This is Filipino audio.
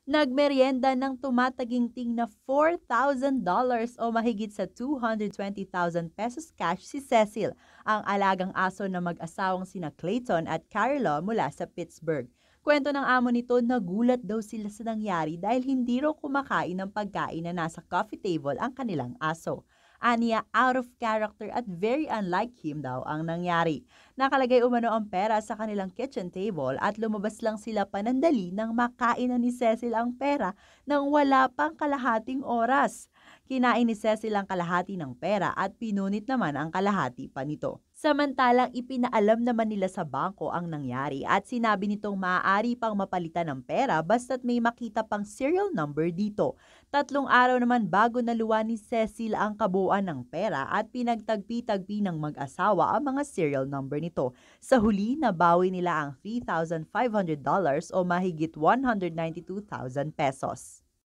Nagmeryenda ng tumataginting na $4,000 o mahigit sa 220,000 pesos cash si Cecil, ang alagang aso na mag-asawang sina Clayton at Carla mula sa Pittsburgh. Kwento ng amo nito, nagulat daw sila sa nangyari dahil hindi raw kumakain ng pagkain na nasa coffee table ang kanilang aso. Aniya, out of character at very unlike him daw ang nangyari. Nakalagay umano ang pera sa kanilang kitchen table at lumabas lang sila panandali nang makain na ni Cecil ang pera nang wala pang kalahating oras. Kinain ni Cecil ang kalahati ng pera at pinunit naman ang kalahati pa nito. Samantalang ipinaalam naman nila sa bangko ang nangyari at sinabi nitong maaari pang mapalitan ng pera basta't may makita pang serial number dito. 3 araw naman bago naluwa ni Cecil ang kabuuan ng pera at pinagtagpi-tagpi ng mag-asawa ang mga serial number nito. Sa huli, nabawi nila ang $3,500 o mahigit 192,000 pesos.